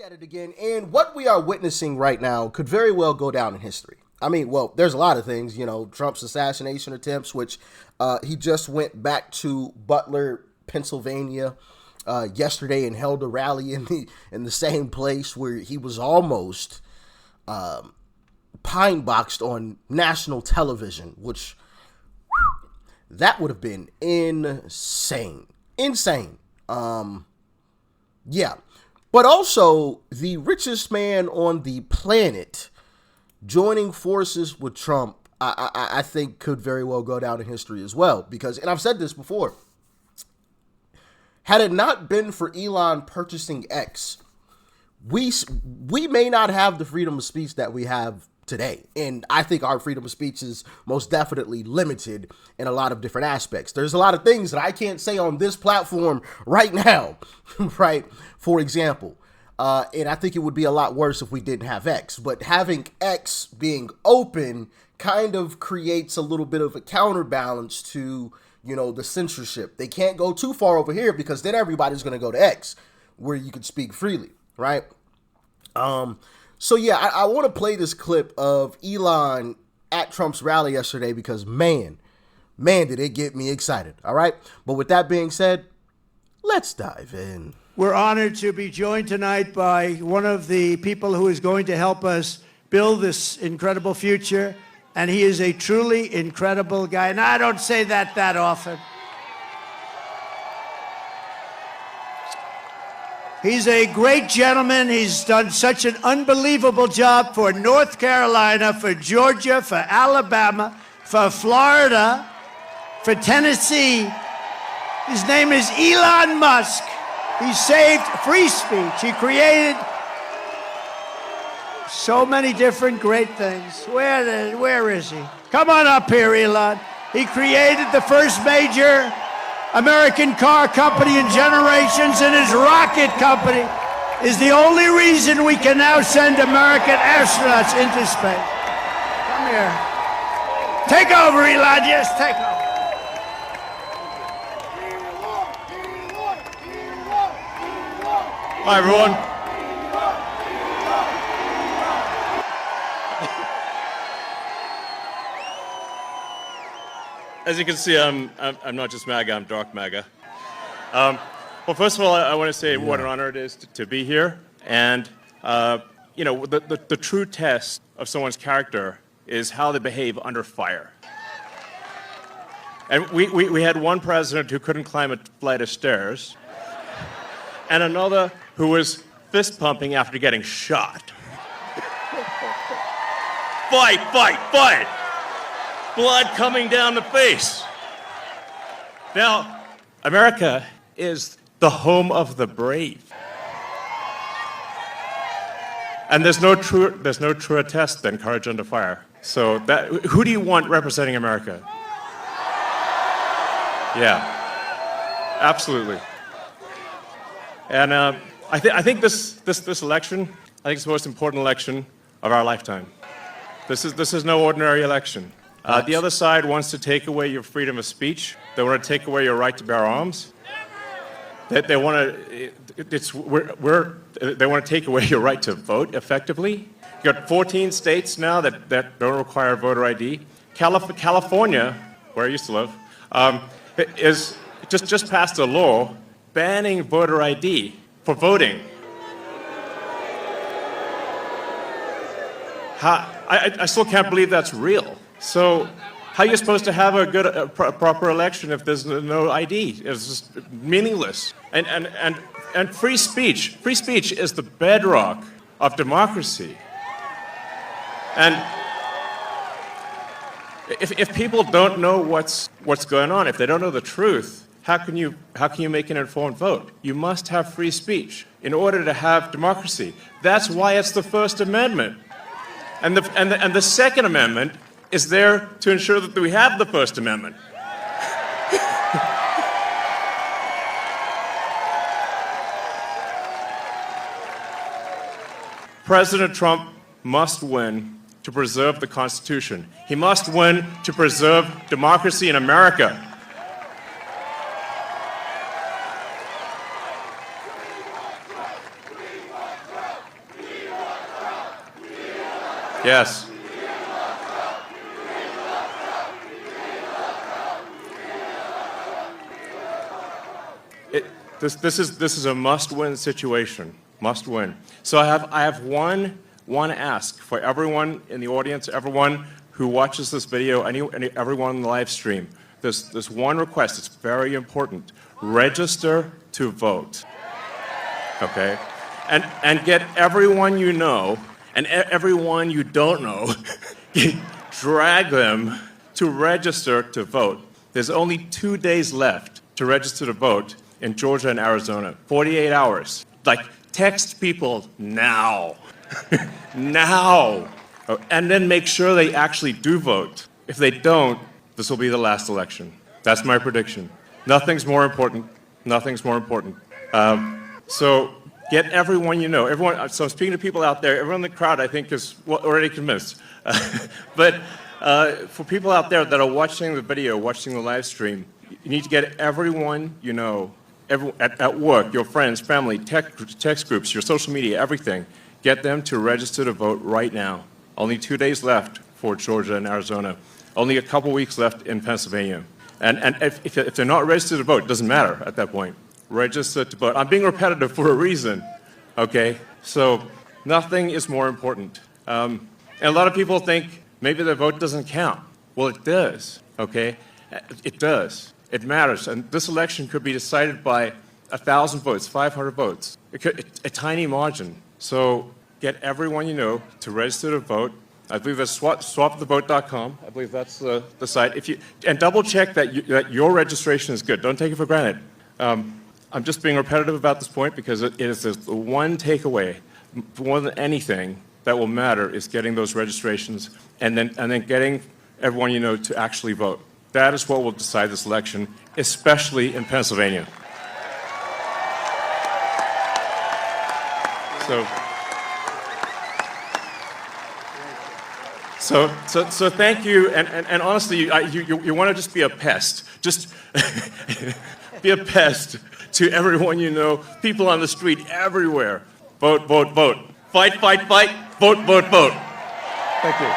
At it again, and what we are witnessing right now could very well go down in history. I mean, well, there's a lot of things, Trump's assassination attempts, which he just went back to Butler, Pennsylvania, yesterday and held a rally in the same place where he was almost pine boxed on national television, which that would have been insane. Yeah. But also, the richest man on the planet joining forces with Trump, I think could very well go down in history as well. Because, and I've said this before, had it not been for Elon purchasing X, we may not have the freedom of speech that we have today. And I think our freedom of speech is most definitely limited in a lot of different aspects. There's a lot of things that I can't say on this platform right now, right? For example, and I think it would be a lot worse if we didn't have X, but having X being open kind of creates a little bit of a counterbalance to, the censorship. They can't go too far over here because then everybody's going to go to X where you can speak freely, right? So yeah, I want to play this clip of Elon at Trump's rally yesterday because man, did it get me excited. All right. But with that being said, let's dive in. We're honored to be joined tonight by one of the people who is going to help us build this incredible future. And he is a truly incredible guy. And I don't say that often. He's a great gentleman. He's done such an unbelievable job for North Carolina, for Georgia, for Alabama, for Florida, for Tennessee. His name is Elon Musk. He saved free speech. He created so many different great things. Where is he? Come on up here, Elon. He created the first major American car company in generations, and his rocket company is the only reason we can now send American astronauts into space. Come here. Take over, Elon. Yes, take over. Hi, everyone. As you can see, I'm not just MAGA, I'm dark MAGA. Well, first of all, I want to say what an honor it is to be here. And, the true test of someone's character is how they behave under fire. And we had one president who couldn't climb a flight of stairs, and another who was fist pumping after getting shot. Fight, fight, fight! Blood coming down the face. Now, America is the home of the brave. And there's no truer test than courage under fire. So who do you want representing America? Yeah, absolutely. And I think this election, I think it's the most important election of our lifetime. This is no ordinary election. The other side wants to take away your freedom of speech. They want to take away your right to bear arms. They want to take away your right to vote effectively. You've got 14 states now that don't require voter ID. California, where I used to live, is just passed a law banning voter ID for voting. I still can't believe that's real. So how are you supposed to have a proper election if there's no ID? It's just meaningless. And free speech is the bedrock of democracy. And if people don't know what's going on, if they don't know the truth, how can you make an informed vote? You must have free speech in order to have democracy. That's why it's the First Amendment. And the Second Amendment is there to ensure that we have the First Amendment. President Trump must win to preserve the Constitution. He must win to preserve democracy in America. Yes. This is a must-win situation. Must win. So I have one ask for everyone in the audience, everyone who watches this video, everyone in the live stream. There's one request. It's very important. Register to vote. Okay? And get everyone you know and everyone you don't know, drag them to register to vote. There's only 2 days left to register to vote in Georgia and Arizona. 48 hours. Like, text people now. Now. And then make sure they actually do vote. If they don't, this will be the last election. That's my prediction. Nothing's more important. Nothing's more important. So get everyone you know. So I'm speaking to people out there. Everyone in the crowd, I think, is already convinced. But for people out there that are watching the video, watching the live stream, you need to get everyone you know, at work, your friends, family, text groups, your social media, everything. Get them to register to vote right now. Only 2 days left for Georgia and Arizona. Only a couple weeks left in Pennsylvania. And if they're not registered to vote, it doesn't matter at that point. Register to vote. I'm being repetitive for a reason, okay? So nothing is more important. And a lot of people think maybe their vote doesn't count. Well, it does, okay? It does. It matters. And this election could be decided by 1,000 votes, 500 votes. A tiny margin. So get everyone you know to register to vote. I believe that's swapthevote.com. I believe that's the site. And double check that your registration is good. Don't take it for granted. I'm just being repetitive about this point because it is the one takeaway, more than anything, that will matter is getting those registrations and then getting everyone you know to actually vote. That is what will decide this election, especially in Pennsylvania. So thank you, and honestly, you want to just be a pest. Just be a pest to everyone you know, people on the street, everywhere. Vote, vote, vote. Fight, fight, fight. Vote, vote, vote. Thank you.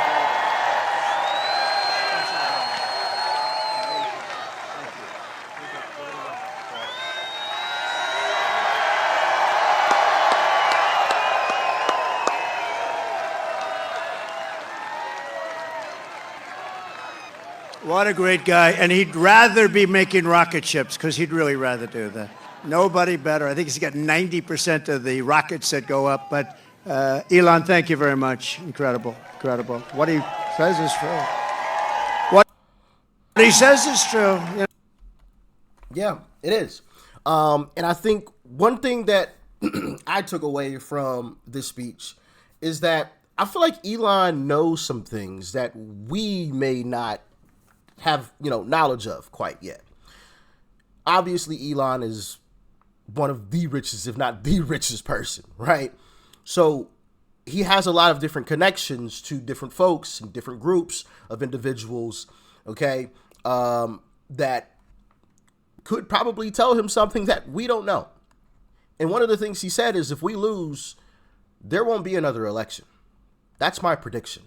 What a great guy. And he'd rather be making rocket ships, because he'd really rather do that. Nobody better. I think he's got 90% of the rockets that go up. But Elon, thank you very much. Incredible, incredible. What he says is true. What he says is true. You know? Yeah, it is. And I think one thing that I took away from this speech is that I feel like Elon knows some things that we may not have, knowledge of quite yet. Obviously, Elon is one of the richest, if not the richest person, right? So he has a lot of different connections to different folks and different groups of individuals, okay, that could probably tell him something that we don't know. And one of the things he said is if we lose, there won't be another election. That's my prediction.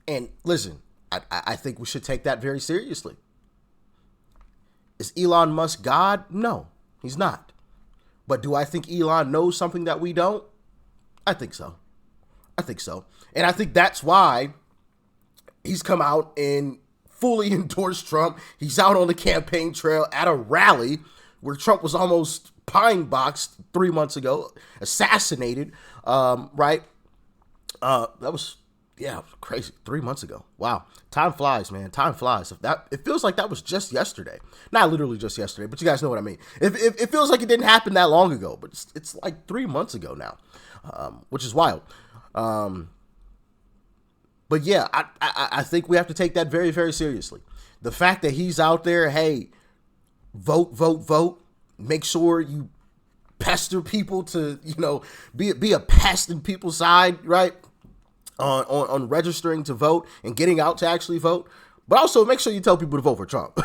And listen, I think we should take that very seriously. Is Elon Musk God? No, he's not. But do I think Elon knows something that we don't? I think so. And I think that's why he's come out and fully endorsed Trump. He's out on the campaign trail at a rally where Trump was almost pine boxed 3 months ago, assassinated, right? That was... yeah, crazy. 3 months ago. Wow. Time flies, man. Time flies. It feels like that was just yesterday. Not literally just yesterday, but you guys know what I mean. It feels like it didn't happen that long ago, but it's like 3 months ago now, which is wild. But yeah, I think we have to take that very, very seriously. The fact that he's out there, hey, vote, vote, vote. Make sure you pester people to, be a pest in people's side, right? On registering to vote and getting out to actually vote. But also make sure you tell people to vote for Trump,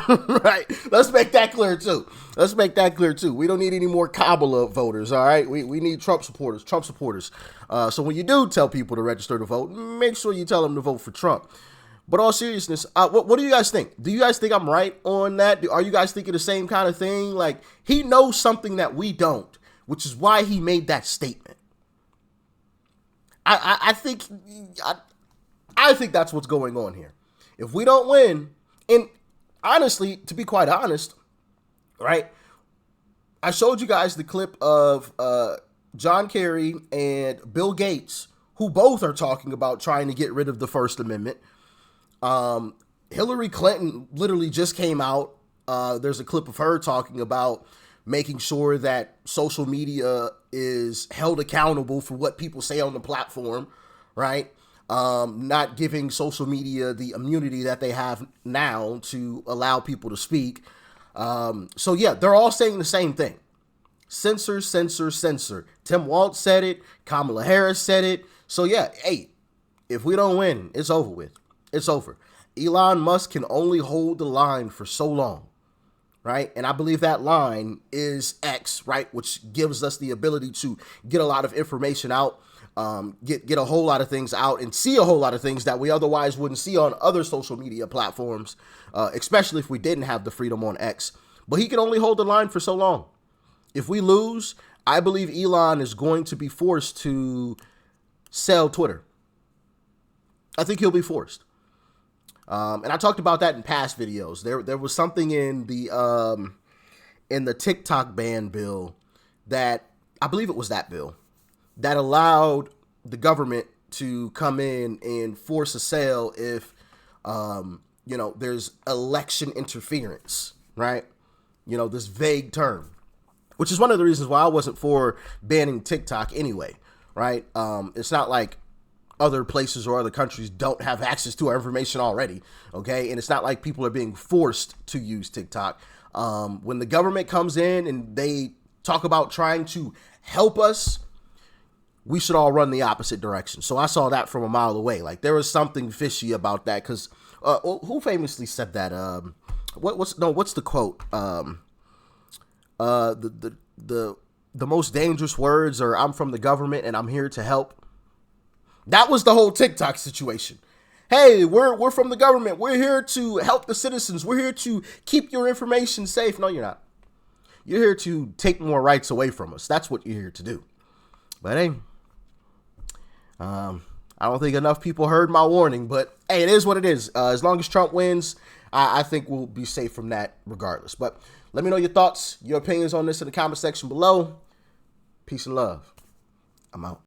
right? Let's make that clear too. We don't need any more Kabbalah voters, all right? We need Trump supporters. So when you do tell people to register to vote, make sure you tell them to vote for Trump. But all seriousness, what do you guys think? Do you guys think I'm right on that? Are you guys thinking the same kind of thing? Like, he knows something that we don't, which is why he made that statement. I think that's what's going on here. If we don't win, and honestly, to be quite honest, right, I showed you guys the clip of John Kerry and Bill Gates, who both are talking about trying to get rid of the First Amendment. Hillary Clinton literally just came out. There's a clip of her talking about making sure that social media is held accountable for what people say on the platform, right? Not giving social media the immunity that they have now to allow people to speak. So yeah, they're all saying the same thing. Censor, censor, censor. Tim Walz said it. Kamala Harris said it. So yeah, hey, if we don't win, it's over with. It's over. Elon Musk can only hold the line for so long, right? And I believe that line is X, right? Which gives us the ability to get a lot of information out, get a whole lot of things out, and see a whole lot of things that we otherwise wouldn't see on other social media platforms, especially if we didn't have the freedom on X. But he can only hold the line for so long. If we lose, I believe Elon is going to be forced to sell Twitter. I think he'll be forced. And I talked about that in past videos. There was something in the TikTok ban bill that, I believe it was that bill, that allowed the government to come in and force a sale if, there's election interference, right? This vague term, which is one of the reasons why I wasn't for banning TikTok anyway, right? It's not like other places or other countries don't have access to our information already, okay? And it's not like people are being forced to use TikTok. When the government comes in and they talk about trying to help us, we should all run the opposite direction. So I saw that from a mile away. Like, there was something fishy about that, because who famously said that? What's the quote? The most dangerous words are, "I'm from the government and I'm here to help." That was the whole TikTok situation. Hey, we're from the government. We're here to help the citizens. We're here to keep your information safe. No, you're not. You're here to take more rights away from us. That's what you're here to do. But hey, I don't think enough people heard my warning. But hey, it is what it is. As long as Trump wins, I think we'll be safe from that regardless. But let me know your thoughts, your opinions on this in the comment section below. Peace and love. I'm out.